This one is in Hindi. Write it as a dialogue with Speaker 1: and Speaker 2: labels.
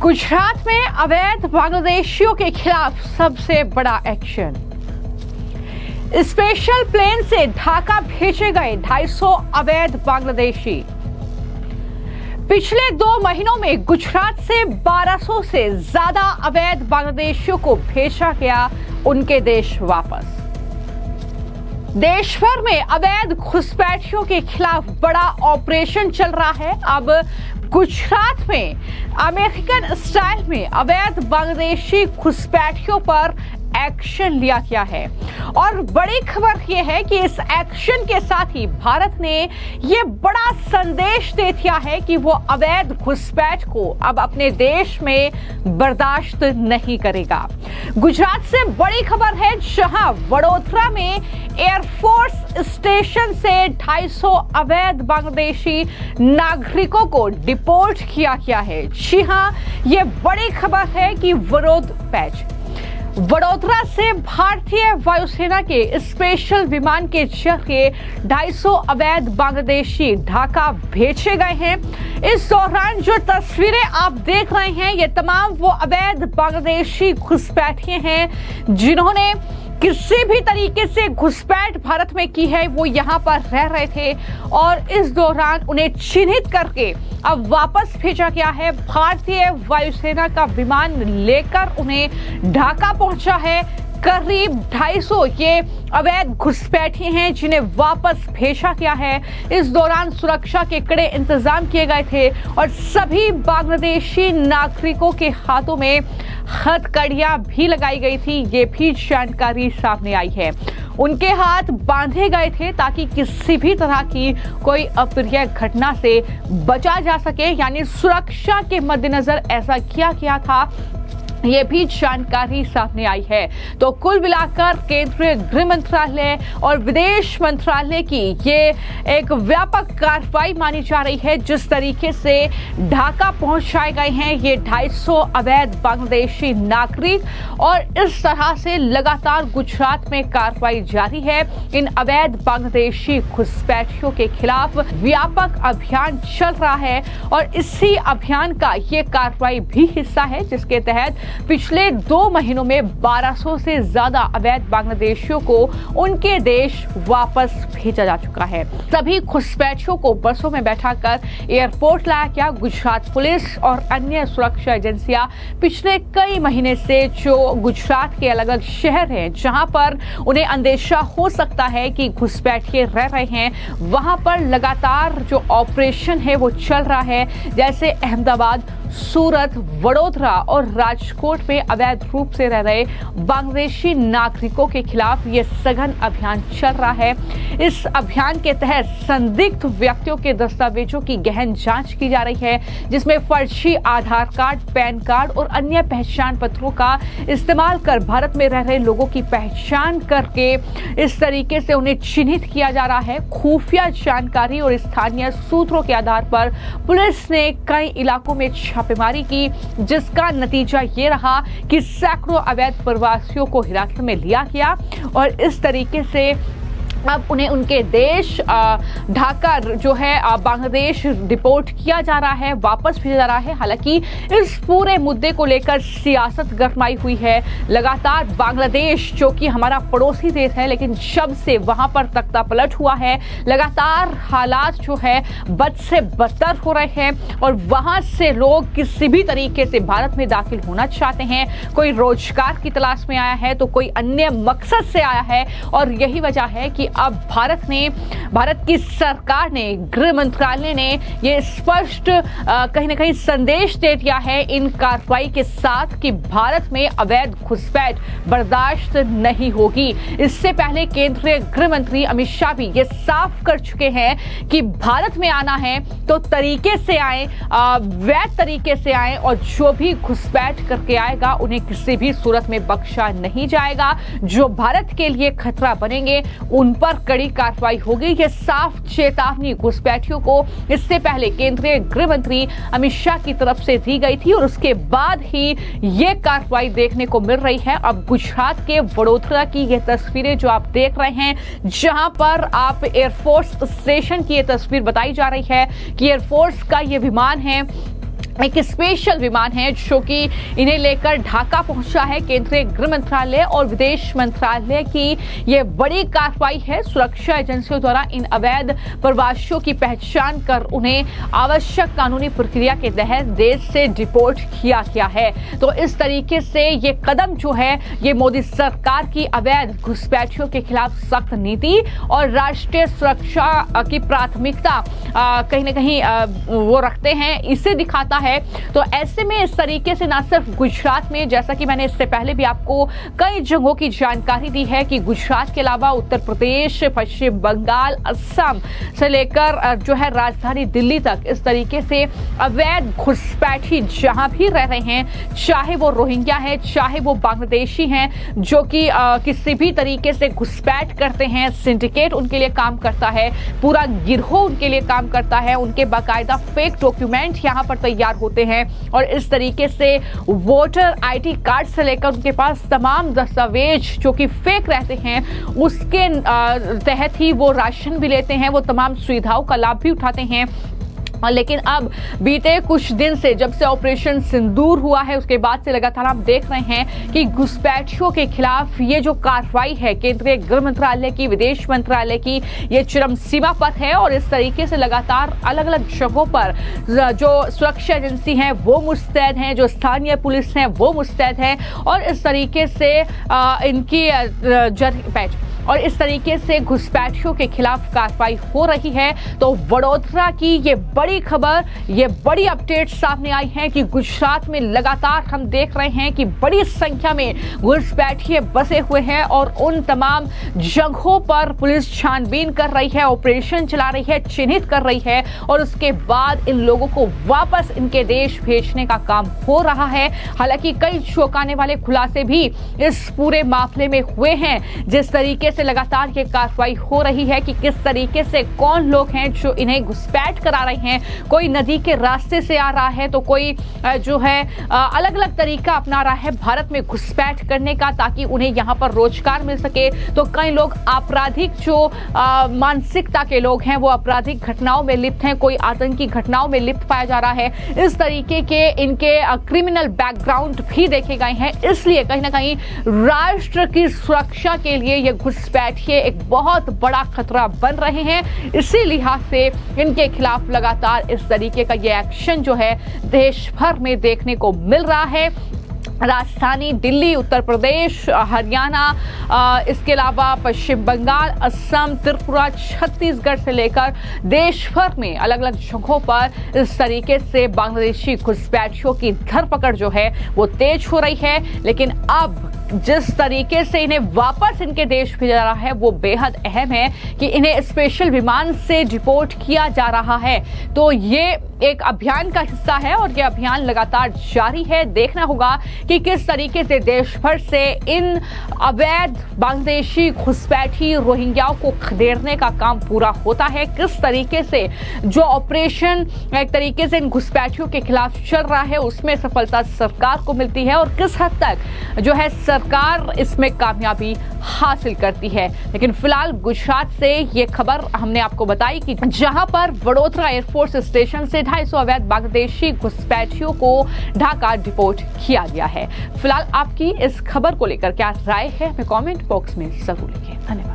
Speaker 1: गुजरात में अवैध बांग्लादेशियों के खिलाफ सबसे बड़ा एक्शन। स्पेशल प्लेन से ढाका भेजे गए 250 अवैध बांग्लादेशी। पिछले 2 महीनों में गुजरात से 1200 से ज्यादा अवैध बांग्लादेशियों को भेजा गया उनके देश वापस। देश भर में अवैध घुसपैठियों के खिलाफ बड़ा ऑपरेशन चल रहा है। अब गुजरात में अमेरिकन स्टाइल में अवैध बांग्लादेशी घुसपैठियों पर एक्शन लिया गया है और बड़ी खबर यह है कि इस एक्शन के साथ ही भारत ने यह बड़ा संदेश दे दिया है कि वो अवैध घुसपैठ को अब अपने देश में बर्दाश्त नहीं करेगा। गुजरात से बड़ी खबर है, जहां वडोदरा में एयरफोर्स स्टेशन से 250 अवैध बांग्लादेशी नागरिकों को डिपोर्ट किया गया है। जी हां, यह बड़ी खबर है कि वडोदरा से भारतीय वायुसेना के स्पेशल विमान के जरिए 250 अवैध बांग्लादेशी ढाका भेजे गए हैं। इस दौरान जो तस्वीरें आप देख रहे हैं, ये तमाम वो अवैध बांग्लादेशी घुसपैठिए हैं जिन्होंने किसी भी तरीके से घुसपैठ भारत में की है। वो यहाँ पर रह रहे थे और इस दौरान उन्हें चिन्हित करके अब वापस भेजा गया है। भारतीय वायुसेना का विमान लेकर उन्हें ढाका पहुंचा है। करीब 250 ये अवैध घुसपैठिए हैं जिन्हें वापस भेजा गया है। इस दौरान सुरक्षा के कड़े इंतजाम किए गए थे और सभी बांग्लादेशी नागरिकों के हाथों में हथकड़ियां भी लगाई गई थी। ये भी जानकारी सामने आई है। उनके हाथ बांधे गए थे ताकि किसी भी तरह की कोई अप्रिय घटना से बचा जा सके, यानी सुरक्षा के मद्देनजर ऐसा किया गया था। ये भी जानकारी सामने आई है। तो कुल मिलाकर केंद्रीय गृह मंत्रालय और विदेश मंत्रालय की ये एक व्यापक कार्रवाई मानी जा रही है। जिस तरीके से ढाका पहुंचाए गए हैं ये 250 अवैध बांग्लादेशी नागरिक, और इस तरह से लगातार गुजरात में कार्रवाई जारी है। इन अवैध बांग्लादेशी घुसपैठियों के खिलाफ व्यापक अभियान चल रहा है और इसी अभियान का ये कार्रवाई भी हिस्सा है, जिसके तहत पिछले 2 महीनों में 1200 से ज्यादा अवैध बांग्लादेशियों को उनके देश वापस भेजा जा चुका है। सभी घुसपैठियों को बसों में बैठाकर एयरपोर्ट लाया गया। गुजरात पुलिस और अन्य सुरक्षा एजेंसियां पिछले कई महीने से जो गुजरात के अलग अलग शहर हैं जहां पर उन्हें अंदेशा हो सकता है कि घुसपैठिए रह रहे हैं, वहां पर लगातार जो ऑपरेशन है वो चल रहा है। जैसे अहमदाबाद, सूरत, वडोदरा और राजकोट में अवैध रूप से रह रहे बांग्लादेशी नागरिकों के खिलाफ ये सघन अभियान चल रहा है। इस अभियान के तहत संदिग्ध व्यक्तियों के दस्तावेजों की गहन जांच की जा रही है, जिसमें फर्जी आधार कार्ड, पैन कार्ड और अन्य पहचान पत्रों का इस्तेमाल कर भारत में रह रहे लोगों की पहचान करके इस तरीके से उन्हें चिन्हित किया जा रहा है। खुफिया जानकारी और स्थानीय सूत्रों के आधार पर पुलिस ने कई इलाकों में छापेमारी की, जिसका नतीजा ये रहा कि सैकड़ों अवैध प्रवासियों को हिरासत में लिया गया और इस तरीके से अब उन्हें उनके देश ढाका जो है बांग्लादेश डिपोर्ट किया जा रहा है, वापस भेजा जा रहा है। हालांकि इस पूरे मुद्दे को लेकर सियासत गरमाई हुई है। लगातार बांग्लादेश जो कि हमारा पड़ोसी देश है, लेकिन जब से वहां पर तख्ता पलट हुआ है, लगातार हालात जो है बद से बदतर हो रहे हैं और वहां से लोग किसी भी तरीके से भारत में दाखिल होना चाहते हैं। कोई रोजगार की तलाश में आया है तो कोई अन्य मकसद से आया है और यही वजह है कि अब भारत की सरकार ने, गृह मंत्रालय ने ये स्पष्ट कहीं ना कहीं संदेश दे दिया है इन कार्रवाई के साथ कि भारत में अवैध घुसपैठ बर्दाश्त नहीं होगी। इससे पहले केंद्रीय गृह मंत्री अमित शाह भी ये साफ कर चुके हैं कि भारत में आना है तो तरीके से आए, वैध तरीके से आए और जो भी घुसपैठ करके आएगा उन्हें किसी भी सूरत में बख्शा नहीं जाएगा। जो भारत के लिए खतरा बनेंगे उन पर कड़ी कार्रवाई होगी। यह साफ चेतावनी घुसपैठियों को इससे पहले केंद्रीय गृह मंत्री अमित शाह की तरफ से दी गई थी और उसके बाद ही यह कार्रवाई देखने को मिल रही है। अब गुजरात के वडोदरा की यह तस्वीरें जो आप देख रहे हैं, जहां पर आप एयरफोर्स स्टेशन की यह तस्वीर बताई जा रही है कि एयरफोर्स का यह विमान है एक स्पेशल विमान है जो कि इन्हें लेकर ढाका पहुंचा है। केंद्रीय गृह मंत्रालय और विदेश मंत्रालय की ये बड़ी कार्रवाई है। सुरक्षा एजेंसियों द्वारा इन अवैध प्रवासियों की पहचान कर उन्हें आवश्यक कानूनी प्रक्रिया के तहत देश से डिपोर्ट किया गया है। तो इस तरीके से ये कदम जो है ये मोदी सरकार की अवैध घुसपैठियों के खिलाफ सख्त नीति और राष्ट्रीय सुरक्षा की प्राथमिकता कहीं ना कहीं वो रखते हैं, इसे दिखाता है। तो ऐसे में इस तरीके से ना सिर्फ गुजरात में, जैसा कि मैंने इससे पहले भी आपको कई जगहों की जानकारी दी है कि गुजरात के अलावा उत्तर प्रदेश, पश्चिम बंगाल, असम से लेकर जो है राजधानी दिल्ली तक इस तरीके से अवैध घुसपैठी जहां भी रह रहे हैं, चाहे वो रोहिंग्या है, चाहे वो बांग्लादेशी हैं, जो कि किसी भी तरीके से घुसपैठ करते हैं, सिंडिकेट उनके लिए काम करता है, पूरा गिरोह उनके लिए काम करता है, उनके बाकायदा फेक डॉक्यूमेंट यहां पर तैयार होते हैं और इस तरीके से वोटर आईडी कार्ड से लेकर उनके पास तमाम दस्तावेज जो कि फेक रहते हैं, उसके तहत ही वो राशन भी लेते हैं, वो तमाम सुविधाओं का लाभ भी उठाते हैं। लेकिन अब बीते कुछ दिन से जब से ऑपरेशन सिंदूर हुआ है उसके बाद से लगातार आप देख रहे हैं कि घुसपैठियों के खिलाफ ये जो कार्रवाई है केंद्रीय गृह मंत्रालय की, विदेश मंत्रालय की, ये चरम सीमा पर है और इस तरीके से लगातार अलग अलग जगहों पर जो सुरक्षा एजेंसी हैं वो मुस्तैद हैं, जो स्थानीय पुलिस हैं वो मुस्तैद हैं और इस तरीके से इनकी और इस तरीके से घुसपैठियों के खिलाफ कार्रवाई हो रही है। तो वडोदरा की ये बड़ी खबर, ये बड़ी अपडेट सामने आई है कि गुजरात में लगातार हम देख रहे हैं कि बड़ी संख्या में घुसपैठिए बसे हुए हैं और उन तमाम जगहों पर पुलिस छानबीन कर रही है, ऑपरेशन चला रही है, चिन्हित कर रही है और उसके बाद इन लोगों को वापस इनके देश भेजने का काम हो रहा है। हालांकि कई चौंकाने वाले खुलासे भी इस पूरे मामले में हुए हैं। जिस तरीके से लगातार ये कार्रवाई हो रही है कि किस तरीके से कौन लोग हैं जो इन्हें घुसपैठ करा रहे हैं, कोई नदी के रास्ते से आ रहा है तो कोई जो है अलग अलग तरीका अपना रहा है भारत में घुसपैठ करने का ताकि उन्हें यहाँ पर रोजगार मिल सके। तो कई लोग आपराधिक जो मानसिकता के लोग हैं वो आपराधिक घटनाओं में लिप्त हैं, कोई आतंकी घटनाओं में लिप्त पाया जा रहा है। इस तरीके के इनके क्रिमिनल बैकग्राउंड भी देखे गए हैं, इसलिए कहीं ना कहीं राष्ट्र की सुरक्षा के लिए ये घुसपैठिए एक बहुत बड़ा खतरा बन रहे हैं। इसी लिहाज से इनके खिलाफ लगातार इस तरीके का ये एक्शन जो है देश भर में देखने को मिल रहा है। राजधानी दिल्ली, उत्तर प्रदेश, हरियाणा, इसके अलावा पश्चिम बंगाल, असम, त्रिपुरा, छत्तीसगढ़ से लेकर देश भर में अलग अलग जगहों पर इस तरीके से बांग्लादेशी घुसपैठियों की धरपकड़ जो है वो तेज हो रही है। लेकिन अब जिस तरीके से इन्हें वापस इनके देश भेजा जा रहा है वो बेहद अहम है कि इन्हें स्पेशल विमान से डिपोर्ट किया जा रहा है। तो ये एक अभियान का हिस्सा है और ये अभियान लगातार जारी है। देखना होगा कि किस तरीके से देश भर से इन अवैध बांग्लादेशी घुसपैठी रोहिंग्याओं को खदेड़ने का काम पूरा होता है, किस तरीके से जो ऑपरेशन एक तरीके से इन घुसपैठियों के खिलाफ चल रहा है उसमें सफलता सरकार को मिलती है और किस हद तक जो है सरकार इसमें कामयाबी हासिल करती है। लेकिन फिलहाल गुजरात से ये खबर हमने आपको बताई कि जहां पर वडोदरा एयरफोर्स स्टेशन से 250 अवैध बांग्लादेशी घुसपैठियों को ढाका डिपोर्ट किया गया है। फिलहाल आपकी इस खबर को लेकर क्या राय है हमें कमेंट बॉक्स में जरूर लिखें। धन्यवाद।